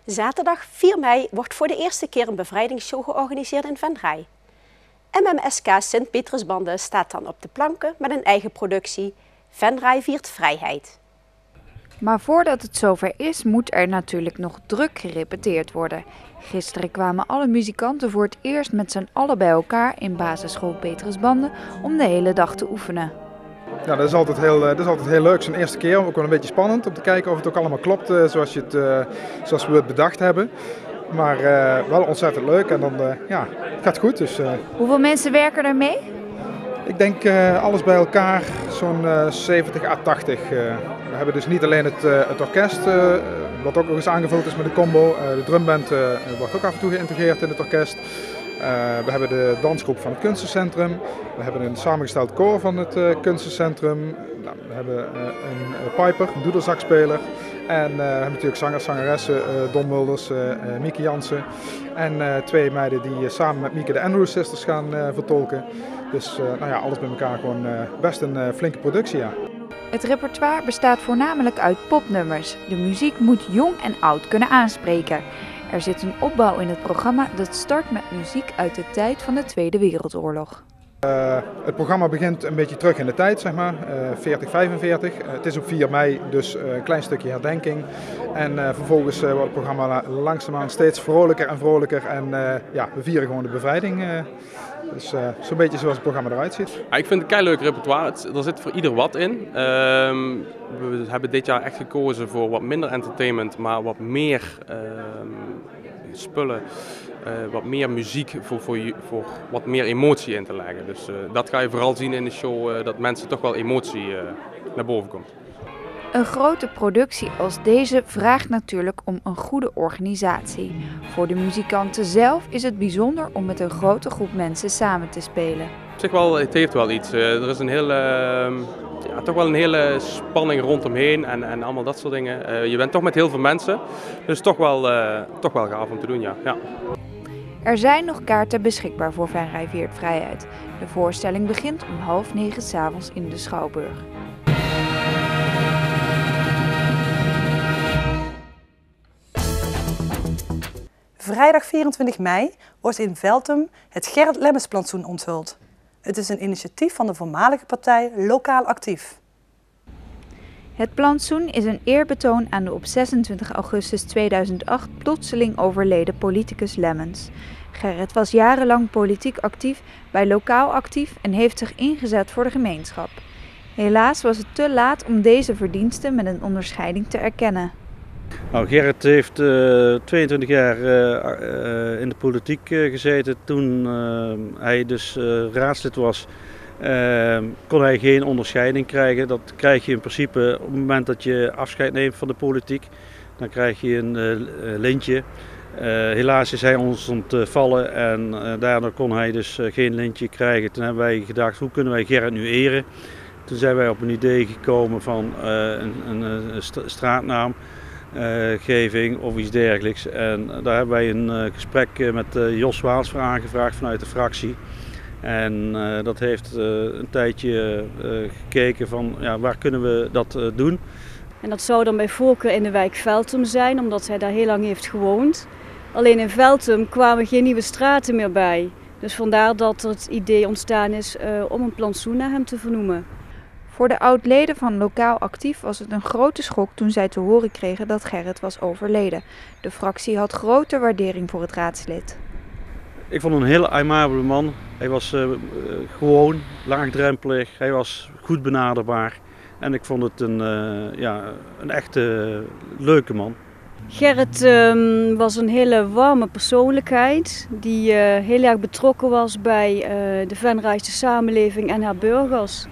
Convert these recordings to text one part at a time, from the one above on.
Zaterdag 4 mei wordt voor de eerste keer een bevrijdingsshow georganiseerd in Venray. MMSK Sint-Pietersbande staat dan op de planken met een eigen productie. Venray viert vrijheid. Maar voordat het zover is, moet er natuurlijk nog druk gerepeteerd worden. Gisteren kwamen alle muzikanten voor het eerst met z'n allen bij elkaar in basisschool Petrusbande om de hele dag te oefenen. Ja, dat is altijd heel leuk. Zo'n eerste keer, ook wel een beetje spannend om te kijken of het ook allemaal klopt zoals we het bedacht hebben. Maar wel ontzettend leuk en dan het gaat goed. Dus, Hoeveel mensen werken er mee? Ik denk alles bij elkaar zo'n 70 à 80. We hebben dus niet alleen het orkest, wat ook nog eens aangevuld is met een combo. De drumband wordt ook af en toe geïntegreerd in het orkest. We hebben de dansgroep van het kunstencentrum. We hebben een samengesteld koor van het kunstencentrum. We hebben een piper, een doedelzakspeler. En we hebben natuurlijk zangers, zangeressen, Don Mulders, Mieke Jansen. En 2 meiden die samen met Mieke de Andrews Sisters gaan vertolken. Dus alles bij elkaar gewoon best een flinke productie, ja. Het repertoire bestaat voornamelijk uit popnummers. De muziek moet jong en oud kunnen aanspreken. Er zit een opbouw in het programma dat start met muziek uit de tijd van de Tweede Wereldoorlog. Het programma begint een beetje terug in de tijd, zeg maar, 40-45. Het is op 4 mei, dus een klein stukje herdenking. En vervolgens wordt het programma langzaamaan steeds vrolijker en vrolijker. En we vieren gewoon de bevrijding. Dus zo'n beetje zoals het programma eruit ziet. Ja, ik vind het een keileuk repertoire. Er zit voor ieder wat in. We hebben dit jaar echt gekozen voor wat minder entertainment, maar wat meer spullen. Wat meer muziek voor wat meer emotie in te leggen. Dus dat ga je vooral zien in de show, dat mensen toch wel emotie naar boven komt. Een grote productie als deze vraagt natuurlijk om een goede organisatie. Voor de muzikanten zelf is het bijzonder om met een grote groep mensen samen te spelen. Op zich wel, het heeft wel iets. Er is toch wel een hele spanning rondomheen en allemaal dat soort dingen. Je bent toch met heel veel mensen, dus toch wel gaaf om te doen, ja. Er zijn nog kaarten beschikbaar voor Venray viert vrijheid. De voorstelling begint om 20:30 's avonds in de Schouwburg. Vrijdag 24 mei wordt in Veltum het Gerrit Lemmens Plantsoen onthuld. Het is een initiatief van de voormalige partij Lokaal Actief. Het plantsoen is een eerbetoon aan de op 26 augustus 2008 plotseling overleden politicus Lemmens. Gerrit was jarenlang politiek actief bij Lokaal Actief en heeft zich ingezet voor de gemeenschap. Helaas was het te laat om deze verdiensten met een onderscheiding te erkennen. Nou, Gerrit heeft 22 jaar in de politiek gezeten. Toen hij dus raadslid was, kon hij geen onderscheiding krijgen. Dat krijg je in principe op het moment dat je afscheid neemt van de politiek. Dan krijg je een lintje. Helaas is hij ons ontvallen en daardoor kon hij dus geen lintje krijgen. Toen hebben wij gedacht, hoe kunnen wij Gerrit nu eren? Toen zijn wij op een idee gekomen van een straatnaamgeving of iets dergelijks. En daar hebben wij een gesprek met Jos Waals voor aangevraagd vanuit de fractie. En dat heeft een tijdje gekeken van waar kunnen we dat doen. En dat zou dan bij voorkeur in de wijk Veltum zijn, omdat hij daar heel lang heeft gewoond. Alleen in Veltum kwamen geen nieuwe straten meer bij. Dus vandaar dat het idee ontstaan is om een plantsoen naar hem te vernoemen. Voor de oud-leden van Lokaal Actief was het een grote schok toen zij te horen kregen dat Gerrit was overleden. De fractie had grote waardering voor het raadslid. Ik vond hem een hele aimabele man. Hij was gewoon, laagdrempelig, hij was goed benaderbaar. En ik vond het een echte leuke man. Gerrit was een hele warme persoonlijkheid die heel erg betrokken was bij de Venrayse samenleving en haar burgers.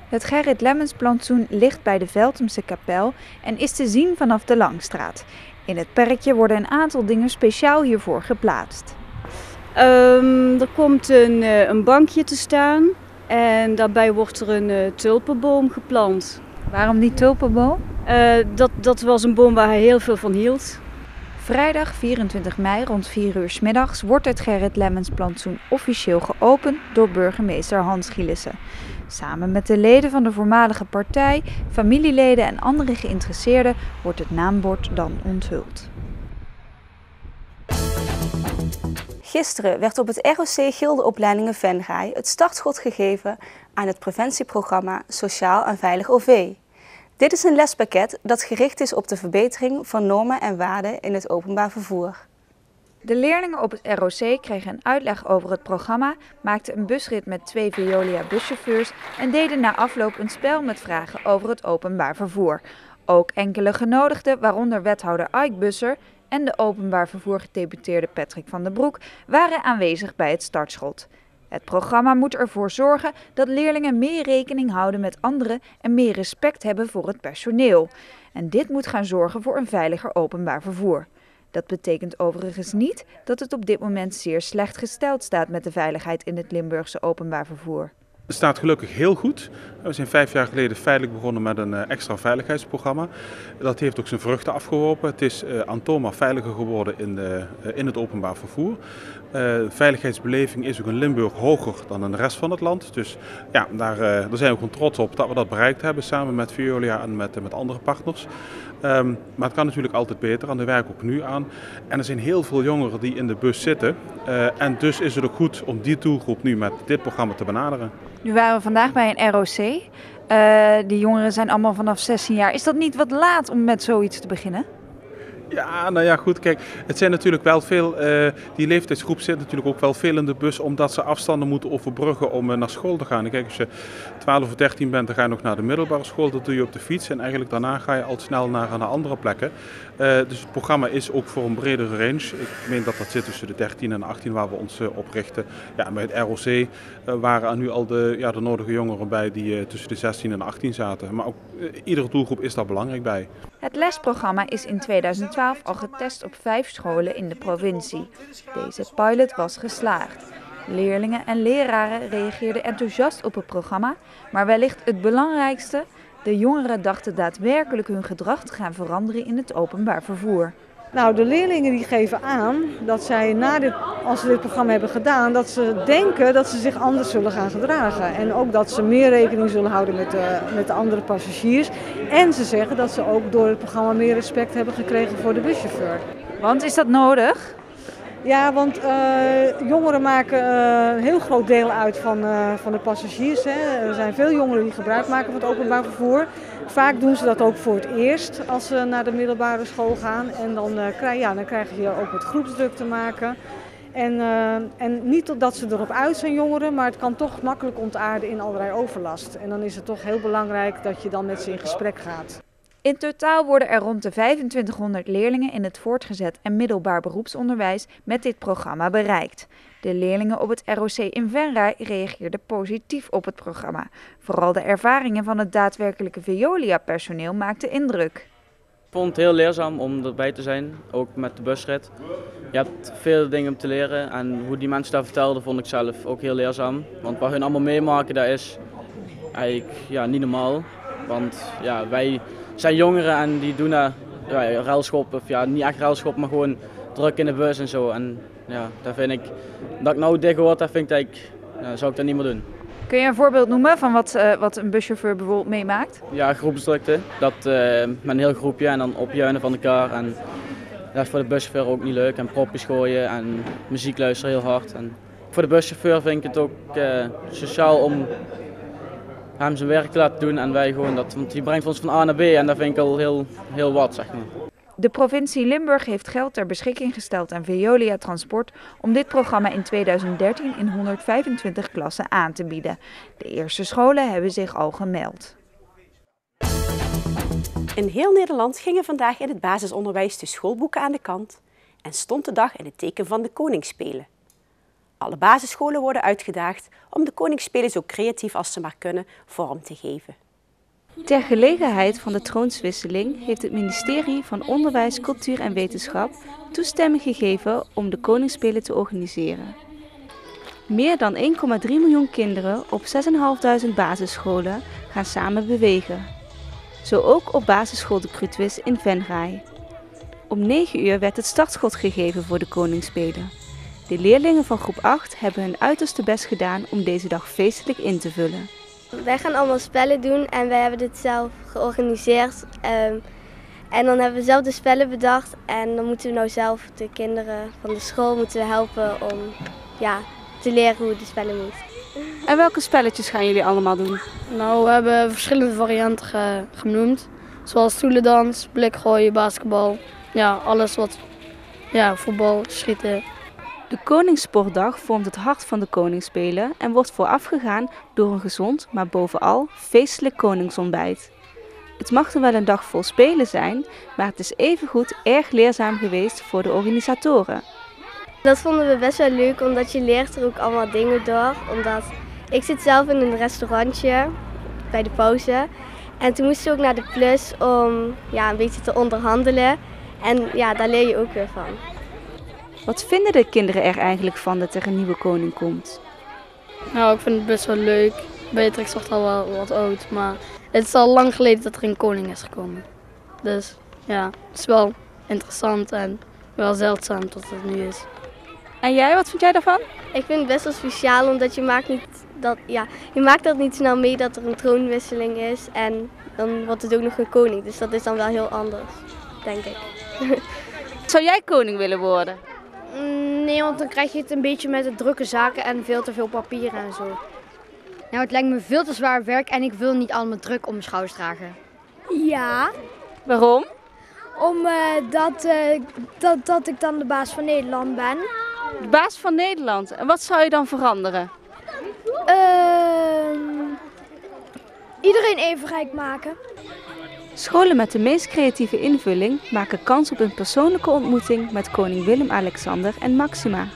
Het Gerrit Lemmens Plantsoen ligt bij de Veltumse kapel en is te zien vanaf de Langstraat. In het perkje worden een aantal dingen speciaal hiervoor geplaatst. Er komt een bankje te staan en daarbij wordt er een tulpenboom geplant. Waarom die tulpenboom? Dat was een boom waar hij heel veel van hield. Vrijdag 24 mei rond 4 uur 's middags wordt het Gerrit Lemmens Plantsoen officieel geopend door burgemeester Hans Gielissen. Samen met de leden van de voormalige partij, familieleden en andere geïnteresseerden wordt het naambord dan onthuld. Gisteren werd op het ROC Gildeopleidingen Venray het startschot gegeven aan het preventieprogramma Sociaal en Veilig OV. Dit is een lespakket dat gericht is op de verbetering van normen en waarden in het openbaar vervoer. De leerlingen op het ROC kregen een uitleg over het programma, maakten een busrit met 2 Veolia buschauffeurs en deden na afloop een spel met vragen over het openbaar vervoer. Ook enkele genodigden, waaronder wethouder Ike Busser en de openbaar vervoer gedeputeerde Patrick van den Broek, waren aanwezig bij het startschot. Het programma moet ervoor zorgen dat leerlingen meer rekening houden met anderen en meer respect hebben voor het personeel. En dit moet gaan zorgen voor een veiliger openbaar vervoer. Dat betekent overigens niet dat het op dit moment zeer slecht gesteld staat met de veiligheid in het Limburgse openbaar vervoer. Het staat gelukkig heel goed. We zijn 5 jaar geleden feitelijk begonnen met een extra veiligheidsprogramma. Dat heeft ook zijn vruchten afgeworpen. Het is aantoonbaar veiliger geworden in het openbaar vervoer. De veiligheidsbeleving is ook in Limburg hoger dan in de rest van het land. Dus ja, daar zijn we gewoon trots op dat we dat bereikt hebben samen met Veolia en met andere partners. Maar het kan natuurlijk altijd beter en daar werken we ook nu aan. En er zijn heel veel jongeren die in de bus zitten. En dus is het ook goed om die doelgroep nu met dit programma te benaderen. Nu waren we vandaag bij een ROC. Die jongeren zijn allemaal vanaf 16 jaar. Is dat niet wat laat om met zoiets te beginnen? Ja, nou ja, goed, kijk, het zijn natuurlijk wel veel, die leeftijdsgroep zit natuurlijk ook wel veel in de bus omdat ze afstanden moeten overbruggen om naar school te gaan. En kijk, als je 12 of 13 bent, dan ga je nog naar de middelbare school, dat doe je op de fiets en eigenlijk daarna ga je al snel naar andere plekken. Dus het programma is ook voor een bredere range. Ik meen dat zit tussen de 13 en 18 waar we ons op richten. Ja, bij het ROC waren er nu al de nodige jongeren bij die tussen de 16 en 18 zaten. Maar ook iedere doelgroep is daar belangrijk bij. Het lesprogramma is in 2012 al getest op 5 scholen in de provincie. Deze pilot was geslaagd. Leerlingen en leraren reageerden enthousiast op het programma, maar wellicht het belangrijkste, de jongeren dachten daadwerkelijk hun gedrag te gaan veranderen in het openbaar vervoer. Nou, de leerlingen die geven aan dat zij als ze dit programma hebben gedaan, dat ze denken dat ze zich anders zullen gaan gedragen. En ook dat ze meer rekening zullen houden met de andere passagiers. En ze zeggen dat ze ook door het programma meer respect hebben gekregen voor de buschauffeur. Want is dat nodig? Ja, want jongeren maken een heel groot deel uit van de passagiers. Hè. Er zijn veel jongeren die gebruik maken van het openbaar vervoer. Vaak doen ze dat ook voor het eerst als ze naar de middelbare school gaan. En dan krijg je ook met groepsdruk te maken. En niet dat ze erop uit zijn, jongeren, maar het kan toch makkelijk ontaarden in allerlei overlast. En dan is het toch heel belangrijk dat je dan met ze in gesprek gaat. In totaal worden er rond de 2500 leerlingen in het voortgezet en middelbaar beroepsonderwijs met dit programma bereikt. De leerlingen op het ROC in Venray reageerden positief op het programma. Vooral de ervaringen van het daadwerkelijke Veolia-personeel maakten indruk. Ik vond het heel leerzaam om erbij te zijn, ook met de busrit. Je hebt veel dingen om te leren en hoe die mensen daar vertelden vond ik zelf ook heel leerzaam. Want wat hun allemaal meemaken, dat is eigenlijk niet normaal. Want wij zijn jongeren en die doen ruilschop, of niet echt ruilschop, maar gewoon druk in de bus en zo. En dat vind ik, dat ik nou dit gehoord heb, zou ik dat niet meer doen. Kun je een voorbeeld noemen van wat een buschauffeur bijvoorbeeld meemaakt? Ja, groepsdrukte. Dat met een heel groepje en dan opjuinen van elkaar. En dat is voor de buschauffeur ook niet leuk. En propjes gooien en muziek luisteren heel hard. En voor de buschauffeur vind ik het ook sociaal om hem zijn werk te laten doen en wij gewoon want die brengt ons van A naar B en dat vind ik al heel wat, zeg maar. De provincie Limburg heeft geld ter beschikking gesteld aan Veolia Transport om dit programma in 2013 in 125 klassen aan te bieden. De eerste scholen hebben zich al gemeld. In heel Nederland gingen vandaag in het basisonderwijs de schoolboeken aan de kant en stond de dag in het teken van de Koningsspelen. Alle basisscholen worden uitgedaagd om de Koningsspelen zo creatief als ze maar kunnen vorm te geven. Ter gelegenheid van de troonswisseling heeft het ministerie van Onderwijs, Cultuur en Wetenschap toestemming gegeven om de Koningsspelen te organiseren. Meer dan 1,3 miljoen kinderen op 6.500 basisscholen gaan samen bewegen. Zo ook op basisschool de Kruutwis in Venray. Om 9 uur werd het startschot gegeven voor de Koningsspelen. De leerlingen van groep 8 hebben hun uiterste best gedaan om deze dag feestelijk in te vullen. Wij gaan allemaal spellen doen en wij hebben dit zelf georganiseerd. En dan hebben we zelf de spellen bedacht en dan moeten we nou zelf de kinderen van de school moeten we helpen om te leren hoe de spellen moet. En welke spelletjes gaan jullie allemaal doen? Nou, we hebben verschillende varianten genoemd. Zoals stoelendans, blikgooien, basketbal. Ja, alles wat, voetbal, schieten. De Koningssportdag vormt het hart van de Koningsspelen en wordt voorafgegaan door een gezond, maar bovenal feestelijk koningsontbijt. Het mag dan wel een dag vol spelen zijn, maar het is evengoed erg leerzaam geweest voor de organisatoren. Dat vonden we best wel leuk, omdat je leert er ook allemaal dingen door. Omdat ik zit zelf in een restaurantje bij de pauze. En toen moesten we ook naar de Plus om een beetje te onderhandelen. En daar leer je ook weer van. Wat vinden de kinderen er eigenlijk van dat er een nieuwe koning komt? Nou, ik vind het best wel leuk. Beatrix wordt al wel wat oud, maar het is al lang geleden dat er een koning is gekomen. Dus het is wel interessant en wel zeldzaam dat het nu is. En jij, wat vind jij daarvan? Ik vind het best wel speciaal, omdat je maakt dat niet snel mee dat er een troonwisseling is. En dan wordt het ook nog een koning, dus dat is dan wel heel anders, denk ik. Zou jij koning willen worden? Nee, want dan krijg je het een beetje met de drukke zaken en veel te veel papieren en zo. Nou, het lijkt me veel te zwaar werk en ik wil niet allemaal druk om mijn schouders dragen. Ja. Waarom? Dat ik dan de baas van Nederland ben. De baas van Nederland. En wat zou je dan veranderen? Iedereen even rijk maken. Scholen met de meest creatieve invulling maken kans op een persoonlijke ontmoeting met koning Willem-Alexander en Maxima.